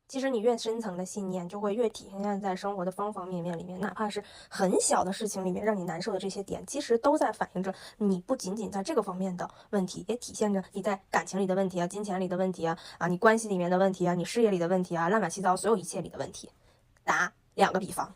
其实你越深层的信念，就会越体现在生活的方方面面里面，哪怕是很小的事情里面让你难受的这些点，其实都在反映着你不仅仅在这个方面的问题，也体现着你在感情里的问题啊、金钱里的问题啊、你关系里面的问题啊、你事业里的问题啊、乱七八糟所有一切里的问题。打2个比方。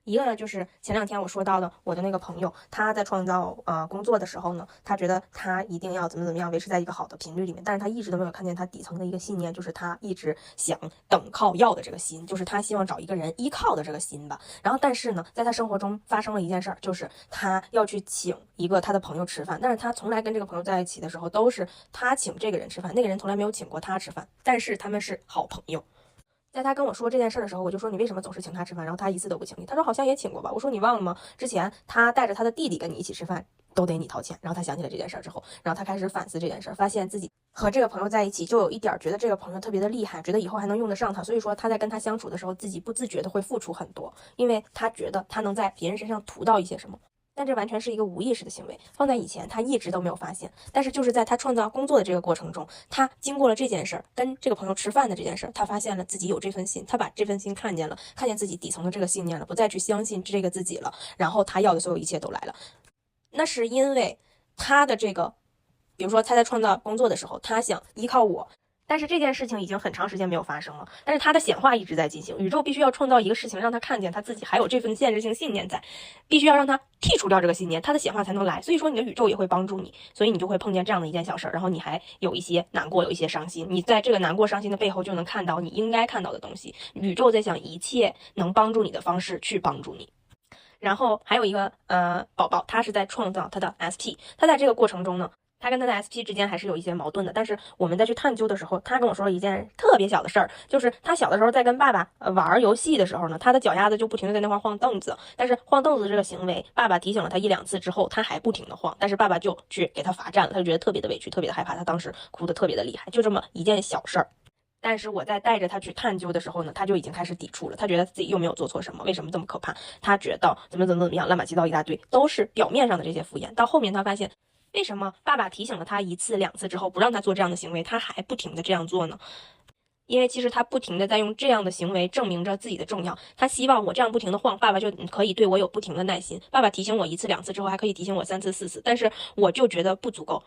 一个呢，就是前2天我说到的我的那个朋友，他在创造工作的时候呢，他觉得他一定要怎么样维持在一个好的频率里面，但是他一直都没有看见他底层的一个信念，就是他一直想等靠要的这个心，就是他希望找一个人依靠的这个心吧。然后但是呢，在他生活中发生了一件事儿，就是他要去请一个他的朋友吃饭，但是他从来跟这个朋友在一起的时候都是他请这个人吃饭，那个人从来没有请过他吃饭，但是他们是好朋友。在他跟我说这件事的时候，我就说你为什么总是请他吃饭，然后他一次都不请你。他说好像也请过吧。我说你忘了吗？之前他带着他的弟弟跟你一起吃饭，都得你掏钱。然后他想起了这件事之后，然后他开始反思这件事，发现自己和这个朋友在一起就有一点觉得这个朋友特别的厉害，觉得以后还能用得上他，所以说他在跟他相处的时候，自己不自觉的会付出很多，因为他觉得他能在别人身上图到一些什么。但这完全是一个无意识的行为，放在以前他一直都没有发现，但是就是在他创造工作的这个过程中，他经过了这件事儿，跟这个朋友吃饭的这件事儿，他发现了自己有这份心，他把这份心看见了，看见自己底层的这个信念了，不再去相信这个自己了，然后他要的所有一切都来了。那是因为他的这个，比如说他在创造工作的时候，他想依靠我，但是这件事情已经很长时间没有发生了，但是他的显化一直在进行。宇宙必须要创造一个事情，让他看见他自己还有这份限制性信念在，必须要让他剔除掉这个信念，他的显化才能来。所以说你的宇宙也会帮助你，所以你就会碰见这样的一件小事，然后你还有一些难过，有一些伤心，你在这个难过伤心的背后就能看到你应该看到的东西。宇宙在想一切能帮助你的方式去帮助你。然后还有一个宝宝，他是在创造他的 SP， 他在这个过程中呢，他跟他的 SP 之间还是有一些矛盾的，但是我们再去探究的时候，他跟我说了一件特别小的事儿，就是他小的时候在跟爸爸玩游戏的时候呢，他的脚丫子就不停的在那块晃凳子，但是晃凳子这个行为，爸爸提醒了他1、2次之后，他还不停的晃，但是爸爸就去给他罚站了，他就觉得特别的委屈，特别的害怕，他当时哭得特别的厉害，就这么一件小事儿。但是我在带着他去探究的时候呢，他就已经开始抵触了。他觉得自己又没有做错什么，为什么这么可怕？他觉得怎么样，乱七八糟一大堆，都是表面上的这些敷衍。到后面他发现，为什么爸爸提醒了他1次、2次之后，不让他做这样的行为，他还不停的这样做呢？因为其实他不停的在用这样的行为证明着自己的重要。他希望我这样不停的晃，爸爸就可以对我有不停的耐心。爸爸提醒我1次、2次之后，还可以提醒我3次、4次，但是我就觉得不足够。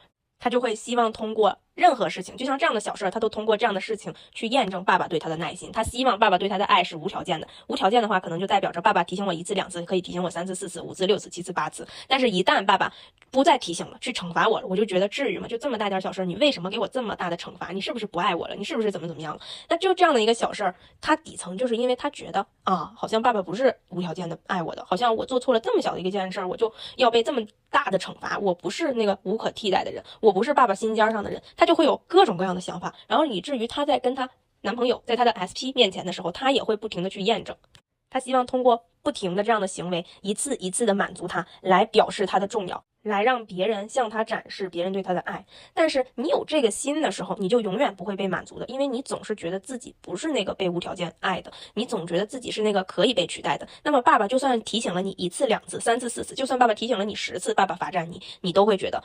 他就会希望通过任何事情，就像这样的小事，他都通过这样的事情去验证爸爸对他的耐心。他希望爸爸对他的爱是无条件的，无条件的话，可能就代表着爸爸提醒我1次、2次，可以提醒我3次、4次、5次、6次、7次、8次。但是，一旦爸爸不再提醒了，去惩罚我了，我就觉得至于吗？就这么大点小事，你为什么给我这么大的惩罚？你是不是不爱我了？你是不是怎么样了？那就这样的一个小事儿，他底层就是因为他觉得好像爸爸不是无条件的爱我的，好像我做错了这么小的一件事儿，我就要被这么大的惩罚，我不是那个无可替代的人，我不是爸爸心尖上的人，他就会有各种各样的想法，然后以至于他在跟他男朋友在他的 SP 面前的时候，他也会不停的去验证，他希望通过不停的这样的行为，一次一次的满足他，来表示他的重要，来让别人向他展示别人对他的爱。但是你有这个心的时候，你就永远不会被满足的，因为你总是觉得自己不是那个被无条件爱的，你总觉得自己是那个可以被取代的。那么爸爸就算提醒了你1次、2次、3次、4次，就算爸爸提醒了你10次，爸爸罚站你，你都会觉得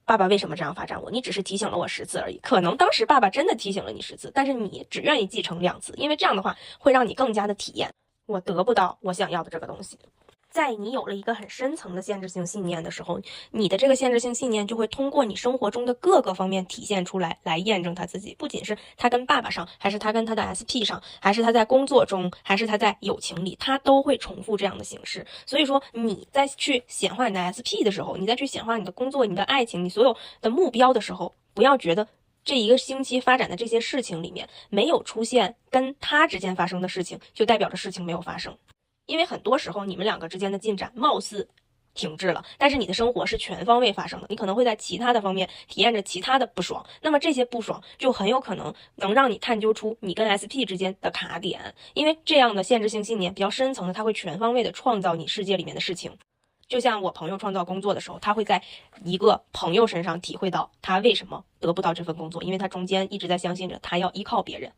爸爸为什么这样罚站我？你只是提醒了我10次而已。可能当时爸爸真的提醒了你10次，但是你只愿意继承2次，因为这样的话会让你更加的体验我得不到我想要的这个东西。在你有了一个很深层的限制性信念的时候，你的这个限制性信念就会通过你生活中的各个方面体现出来，来验证他自己。不仅是他跟爸爸上，还是他跟他的 SP 上，还是他在工作中，还是他在友情里，他都会重复这样的形式。所以说你在去显化你的 SP 的时候，你在去显化你的工作、你的爱情、你所有的目标的时候，不要觉得这一个星期发展的这些事情里面没有出现跟他之间发生的事情，就代表着事情没有发生。因为很多时候你们2个之间的进展貌似停滞了，但是你的生活是全方位发生的，你可能会在其他的方面体验着其他的不爽，那么这些不爽就很有可能能让你探究出你跟 SP 之间的卡点，因为这样的限制性信念比较深层的，它会全方位的创造你世界里面的事情。就像我朋友创造工作的时候，他会在一个朋友身上体会到他为什么得不到这份工作，因为他中间一直在相信着他要依靠别人。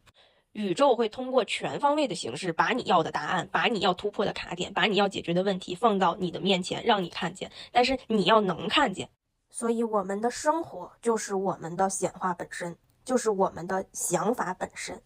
宇宙会通过全方位的形式，把你要的答案，把你要突破的卡点，把你要解决的问题放到你的面前，让你看见。但是你要能看见。所以我们的生活就是我们的显化本身，就是我们的想法本身。